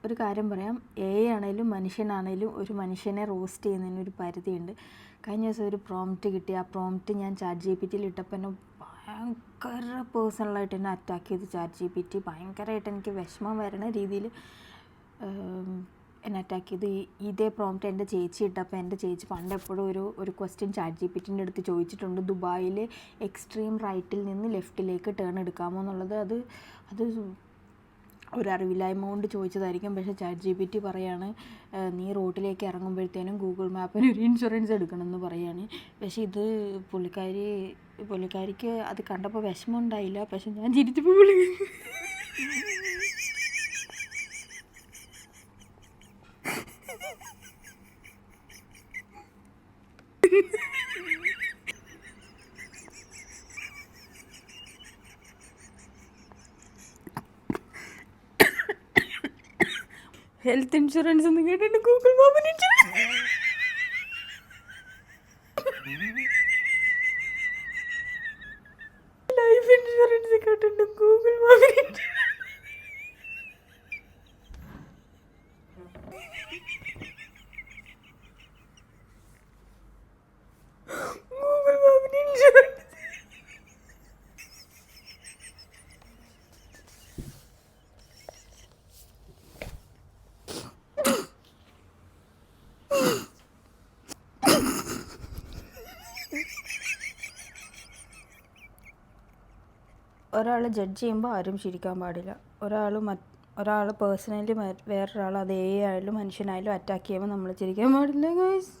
ഒരു കാര്യം പറയാം, AI ആണേലും മനുഷ്യനാണേലും ഒരു മനുഷ്യനെ റോസ്റ്റ് ചെയ്യുന്നതിന് ഒരു പരിധിയുണ്ട്. കഴിഞ്ഞ ദിവസം ഒരു പ്രോംപ്റ്റ് കിട്ടി. ആ പ്രോംപ്റ്റ് ഞാൻ ChatGPTയിൽ ഇട്ടപ്പോൾ എന്നെ ഭയങ്കര പേഴ്സണലായിട്ട് എന്നെ അറ്റാക്ക് ചെയ്ത് ChatGPT ഭയങ്കരമായിട്ട് എനിക്ക് വിഷമം വരണ രീതിയിൽ എന്നെ അറ്റാക്ക് ചെയ്ത്. ഇതേ പ്രോംപ്റ്റ് എൻ്റെ ചേച്ചി ഇട്ടപ്പോൾ എൻ്റെ ചേച്ചി പണ്ട് എപ്പോഴും ഒരു ക്വസ്റ്റ്യൻ ChatGPTൻ്റെ അടുത്ത് ചോദിച്ചിട്ടുണ്ട്, ദുബായിൽ എക്സ്ട്രീം റൈറ്റിൽ നിന്ന് ലെഫ്റ്റിലേക്ക് ടേൺ എടുക്കാമോ എന്നുള്ളത്. അത് ഒരറിവില്ലായ്മ കൊണ്ട് ചോദിച്ചതായിരിക്കും. പക്ഷേ ChatGPT പറയാണ്, നീ റോഡിലേക്ക് ഇറങ്ങുമ്പോഴത്തേനും ഗൂഗിൾ മാപ്പിന് ഒരു ഇൻഷുറൻസ് എടുക്കണമെന്ന് പറയാണ്. പക്ഷേ ഇത് പുള്ളിക്കാരിക്ക് അത് കണ്ടപ്പോൾ വിഷമം ഉണ്ടായില്ല. പക്ഷെ ഞാൻ ചിരിച്ചപ്പോൾ ഹെൽത്ത് ഇൻഷുറൻസ് എന്ന് കേട്ടിട്ട് ഗൂഗിൾ മാപ്പിന് ലൈഫ് ഇൻഷുറൻസ് കേട്ടിട്ട് ഗൂഗിൾ മാപ്പിന് ഇൻഷുറൻസ്. ഒരാൾ ജഡ്ജ് ചെയ്യുമ്പോൾ ആരും ചിരിക്കാൻ പാടില്ല. ഒരാൾ പേഴ്സണലി വേറൊരാൾ, അത് AI ആയാലും മനുഷ്യനായാലും അറ്റാക്ക് ചെയ്യുമ്പോൾ നമ്മൾ ചിരിക്കാൻ പാടില്ല ഗൈസ്.